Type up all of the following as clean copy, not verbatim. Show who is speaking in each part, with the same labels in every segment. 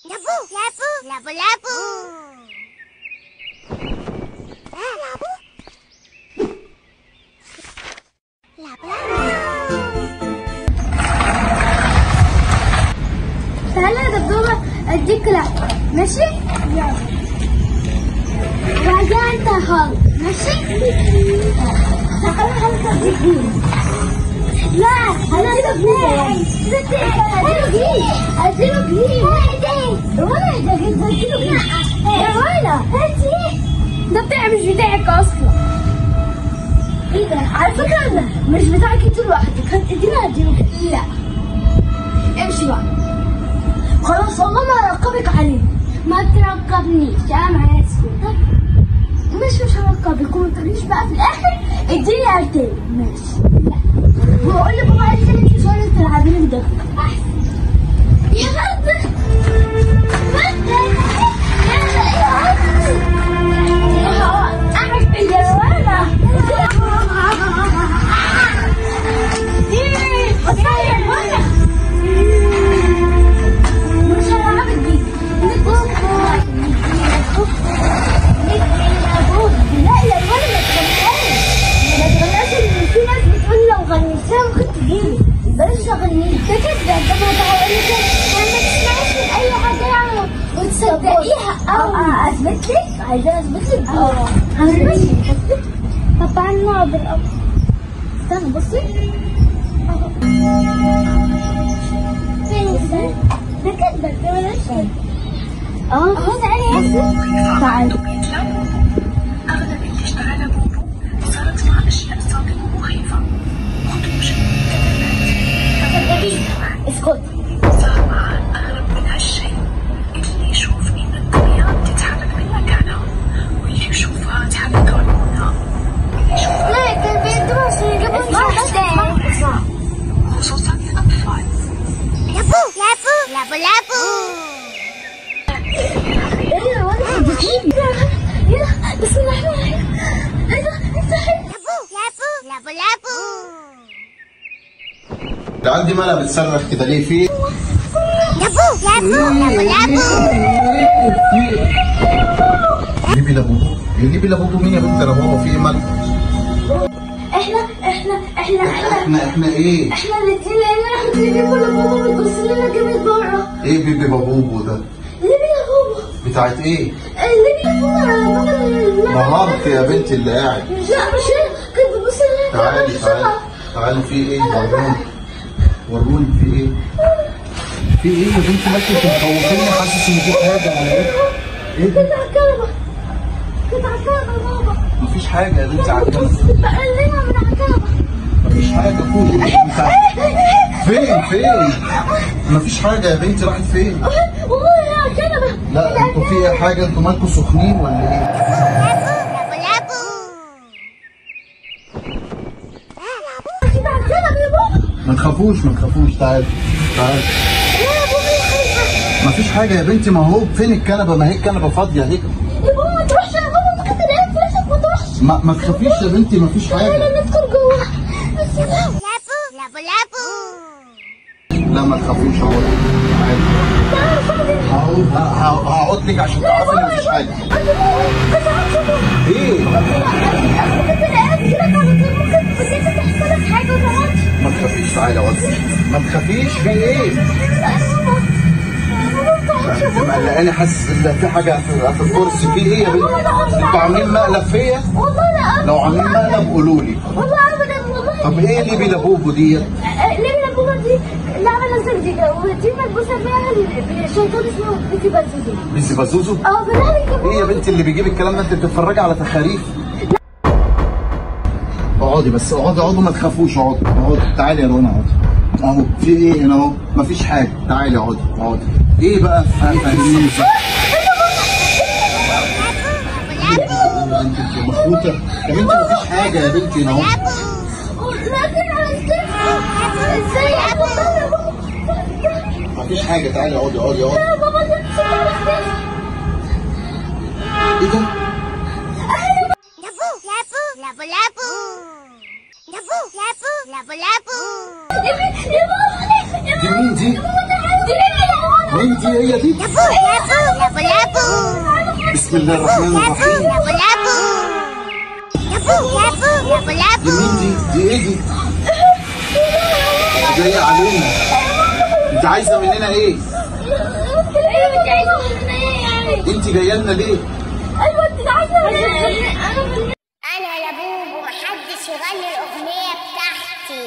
Speaker 1: لابو لابو لابو لابو لابو لابو
Speaker 2: تعالى يا دبدوبة اديك لعبة ماشي؟ يلا راجع انت يا خالد ماشي؟ تعالى خالد اديك دي لا انا اديله جنيه اديله جنيه ولا اديله جنيه يا ولا هاتي ده بتاعي مش بتاعك اصلا. ايه ده على فكره ده مش بتاعك انت لوحدك هتدينا اديله لا امشي بقى خلاص والله ما هرقبك عليه. ما ترقبنيش انا معايا سكوتر مش هرقبك وما تقوليش بقى في الاخر اديني ارتين ماشي. لا وأقول لبابا عايز تلعبي شوية تلعبين ده أحسن. يا غدا أعرف يا ولا مش هلعبك دي لا يا ولا ما تغناش في ناس بتقول لو غنيتها ممكن تجيلي بلاش اغنيها ده كده ده ما تقولي يعني ما تسمعيش من اي حاجه يعني وتصدقيها او اثبت لك عايزه اثبت لك ماشي طب تعالي نقعد الاول استنى بصي اهو فين ده كده ده بلاش اهو تعالي يا ياسر تعالي.
Speaker 3: أغلب اللي اشتغل بوبو صارت مع أشياء صادمة ومخيفة خطوش
Speaker 2: اسكت
Speaker 3: صار معاه أغرب من هالشيء اللي يشوف إن الدنيا تتحرك من مكانها واللي يشوفها تحرك هرمونها واللي يشوفها
Speaker 2: لا كان بيدرس يجيبون اسمع
Speaker 3: خصوصا الأطفال.
Speaker 1: لابو لابو لابو لابو
Speaker 2: ايه ولا يلا بسم الله الرحمن الرحيم
Speaker 1: لابو لابو لابو
Speaker 4: العيال دي مالها بتصرخ كده ليه في؟
Speaker 1: لابو لابو لابو
Speaker 4: جيبي لابوبو جيبي لابوبو مين يا بنت؟ انا بابا في ايه مالك؟
Speaker 2: احنا
Speaker 4: ايه؟
Speaker 2: احنا الاثنين لان احنا بنجيب ولا بابا بتبص لنا جامد بره.
Speaker 4: ايه بيبي بابوبو ده؟
Speaker 2: ليبي يا بابا
Speaker 4: بتاعت ايه؟
Speaker 2: ليبي يا بابا
Speaker 4: نهارك يا بنتي اللي قاعد.
Speaker 2: لا مش كنت ببص لنا
Speaker 4: تعالي في ايه؟ وروني في ايه؟ في ايه يا بنتي مالك انت مخوفيني حاسس ان في حاجه على ايه؟ ايه
Speaker 2: كنت على الكنبه يا بابا
Speaker 4: مفيش حاجه يا بنتي على الكنبه.
Speaker 2: بقلنا من على الكنبه
Speaker 4: مفيش حاجه فوق فين؟ مفيش حاجه يا بنتي راحت فين؟
Speaker 2: والله يا الكنبه.
Speaker 4: لا انتوا في ايه حاجه؟ انتوا مالكوا سخنين ولا ايه؟ ما تخافوش تعالوا مفيش حاجه يا بنتي. ما هو فين الكنبه؟ ما هي الكنبه فاضيه اهي.
Speaker 2: يا بابا ما تروحش يا بابا كنت لقيت فلوسك ما تروحش.
Speaker 4: ما تخافيش يا بنتي مفيش حاجه.
Speaker 2: يلا ندخل جوه.
Speaker 1: لابو لابو
Speaker 4: لا ما تخافوش هقعد لك عشان تعرفي ان مفيش حاجه. ايه؟ ما تخافيش تعالي اقعد. ما تخافيش في ايه؟ انت مقلقاني حاسس ان في حاجه في الكرسي. في ايه يا بنتي؟ انتوا عاملين مقلب فيا؟
Speaker 2: والله لا
Speaker 4: لو عاملين مقلب قولوا لي.
Speaker 2: والله ابدا والله.
Speaker 4: طب ايه ليبي لابوبو ديت؟
Speaker 2: ليبي لابوبو دي لعبه نازله جديده ودي ملبوسه فيها شيطان اسمه بيسي بازوزو.
Speaker 4: بيسي بازوزو؟
Speaker 2: بالله
Speaker 4: ايه يا بنتي اللي بيجيب الكلام ده؟ انت بتتفرجي على تخاريف. اقعدي بس اقعدوا ما تخافوش. اقعدوا تعالي يا رنا اقعدي. اهو في ايه هنا اهو؟ مفيش حاجه. تعالي اقعدي. ايه بقى؟ فاهمين انت مخوته يا بنتي. مفيش حاجه يا بنتي هنا اهو.
Speaker 2: ازاي يا بابا؟
Speaker 4: مفيش حاجه. تعالي اقعدي.
Speaker 2: يا بابا ده
Speaker 4: ايه ده؟
Speaker 1: لابو لابو لابو لابو
Speaker 2: يا بابا
Speaker 4: دي مين دي؟ مين دي؟ هي دي؟
Speaker 1: لابو لابو لابو
Speaker 4: بسم الله الرحمن الرحيم.
Speaker 1: لابو لابو لابو لابو لابو
Speaker 4: دي مين دي؟ دي ايه دي؟ جاية علينا. انت عايزة مننا ايه؟ انت جاية لنا ليه؟
Speaker 2: ايوه انت عايزه
Speaker 1: انا لابوب ومحدش يغني الاغنيه بتاعتي،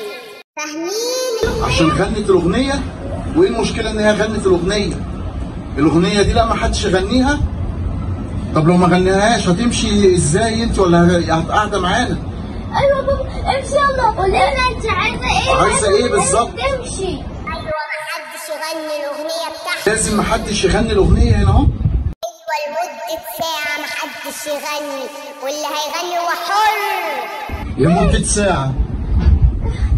Speaker 1: فاهمين؟
Speaker 4: عشان غنت الاغنية؟ وايه المشكلة ان هي غنت الاغنية؟ الاغنية دي لا ما حدش يغنيها؟ طب لو ما غنيهاش هتمشي ازاي انت ولا قاعدة معانا؟
Speaker 2: ايوه بابا امشي يلا قول لنا انت عايزه ايه؟
Speaker 4: عايزة ايه بالظبط؟
Speaker 2: تمشي.
Speaker 1: ايوه محدش يغني الاغنيه بتاعتي.
Speaker 4: لازم ما حدش يغني الاغنية هنا اهو.
Speaker 1: ايوه لمده ساعه محدش يغني، واللي هيغني هو حر.
Speaker 4: لمدة ساعة.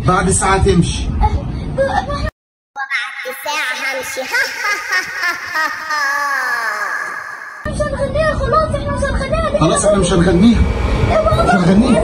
Speaker 4: بعد ساعة تمشي.
Speaker 1: وبعد ساعه همشي.
Speaker 2: مش هنغنيها خلاص، احنا مش هنغنيها.
Speaker 4: خلاص احنا مش هنغنيها. مش هنغنيها.